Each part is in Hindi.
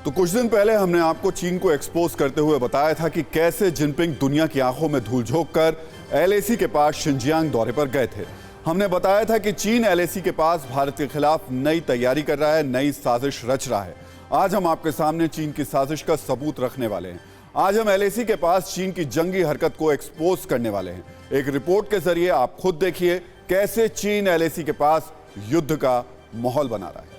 तो कुछ दिन पहले हमने आपको चीन को एक्सपोज करते हुए बताया था कि कैसे जिनपिंग दुनिया की आंखों में धूल झोंक कर एलएसी के पास शिनजियांग दौरे पर गए थे। हमने बताया था कि चीन एलएसी के पास भारत के खिलाफ नई तैयारी कर रहा है, नई साजिश रच रहा है। आज हम आपके सामने चीन की साजिश का सबूत रखने वाले हैं। आज हम एलएसी के पास चीन की जंगी हरकत को एक्सपोज करने वाले हैं। एक रिपोर्ट के जरिए आप खुद देखिए कैसे चीन एलएसी के पास युद्ध का माहौल बना रहा है।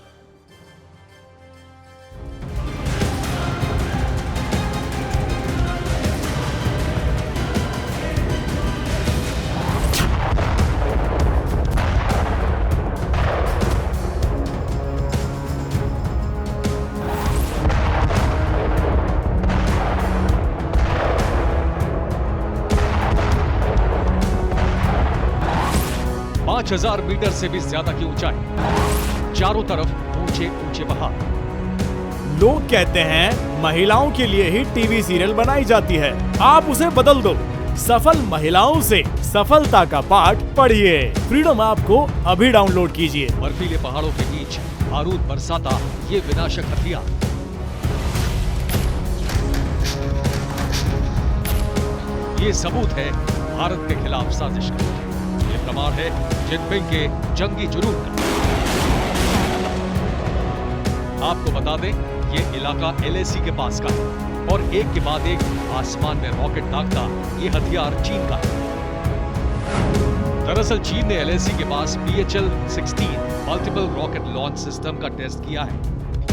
पांच 5000 मीटर से भी ज्यादा की ऊंचाई, चारों तरफ ऊंचे ऊंचे पहाड़। लोग कहते हैं महिलाओं के लिए ही टीवी सीरियल बनाई जाती है, आप उसे बदल दो। सफल महिलाओं से सफलता का पाठ पढ़िए। फ्रीडम ऐप को अभी डाउनलोड कीजिए। बर्फीले पहाड़ों के बीच बारूद बरसाता ये विनाशक हथियार। ये सबूत है भारत के खिलाफ साजिश का। ये प्रमाण है जिनपिंग के जंगी जुनून का। आपको बता दें, ये इलाका एलएसी के पास का है और एक के बाद एक आसमान में रॉकेट दागता ये हथियार चीन का है। दरअसल चीन ने एलएसी के पास PHL-16 multiple rocket launch system का टेस्ट किया है।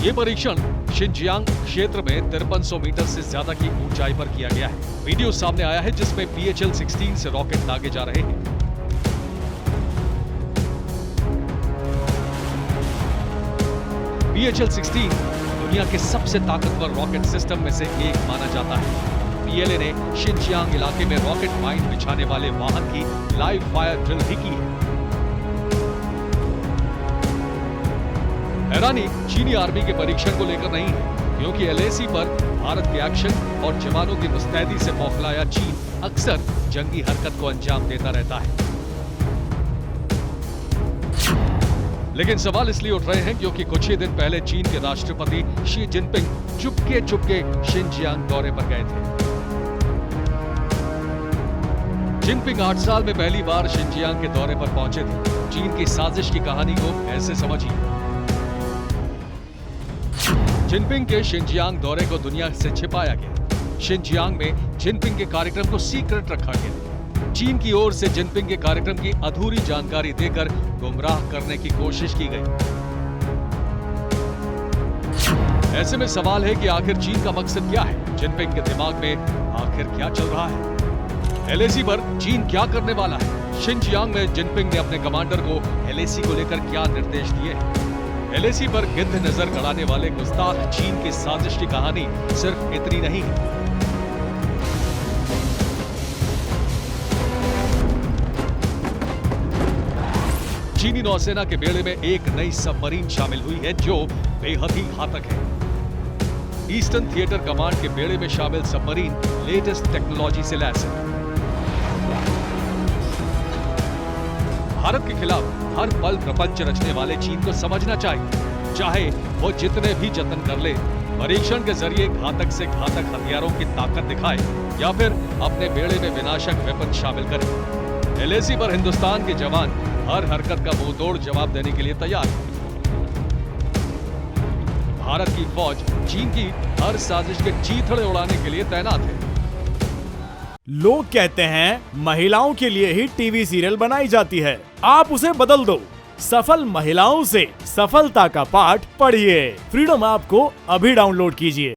ये परीक्षण शिनजियांग क्षेत्र में 5300 मीटर से ज्यादा की ऊंचाई पर किया गया है। वीडियो सामने आया है जिसमें PHL-16 से रॉकेट दागे जा रहे हैं। PHL-16 दुनिया के सबसे ताकतवर रॉकेट सिस्टम में से एक माना जाता है। PLA ने शिनजियांग इलाके में रॉकेट माइन बिछाने वाले वाहन की लाइव फायर ड्रिल भी की है। हैरानी चीनी आर्मी के परीक्षण को लेकर नहीं है, क्योंकि एलएसी पर भारत के एक्शन और जवानों की मुस्तैदी से बौखलाया चीन अक्सर जंगी हरकत को अंजाम देता रहता है। लेकिन सवाल इसलिए उठ रहे हैं क्योंकि कुछ ही दिन पहले चीन के राष्ट्रपति शी जिनपिंग चुपके शिनजियांग दौरे पर गए थे। जिनपिंग 8 साल में पहली बार शिनजियांग के दौरे पर पहुंचे थे। चीन की साजिश की कहानी को ऐसे समझिए। जिनपिंग के शिनजियांग दौरे को दुनिया से छिपाया गया। शिनजियांग में जिनपिंग के कार्यक्रम को सीक्रेट रखा गया। चीन की ओर से जिनपिंग के कार्यक्रम की अधूरी जानकारी देकर गुमराह करने की कोशिश की गई। ऐसे में सवाल है कि आखिर चीन का मकसद क्या है? जिनपिंग के दिमाग में आखिर क्या चल रहा है? एलएसी पर चीन क्या करने वाला है? शिनजियांग में जिनपिंग ने अपने कमांडर को एलएसी को लेकर क्या निर्देश दिए हैं? एलएसी पर गिद्ध नजर गड़ाने वाले गुस्ताख चीन की साजिश की कहानी सिर्फ इतनी नहीं है। चीनी नौसेना के बेड़े में एक नई सबमरीन शामिल हुई है जो बेहद ही घातक है। ईस्टर्न थिएटर कमांड के बेड़े में शामिल सबमरीन लेटेस्ट टेक्नोलॉजी से लैस है। भारत के खिलाफ हर पल प्रपंच रचने वाले चीन को समझना चाहिए, चाहे वो जितने भी जतन कर ले, परीक्षण के जरिए घातक से घातक हथियारों की ताकत दिखाए या फिर अपने बेड़े में विनाशक वेपन शामिल करे। एलएसी पर हिंदुस्तान के जवान हर हरकत का मुंहतोड़ जवाब देने के लिए तैयार है। भारत की फौज चीन की हर साजिश के चीथड़े उड़ाने के लिए तैनात है। लोग कहते हैं महिलाओं के लिए ही टीवी सीरियल बनाई जाती है, आप उसे बदल दो। सफल महिलाओं से सफलता का पाठ पढ़िए। फ्रीडम ऐप को अभी डाउनलोड कीजिए।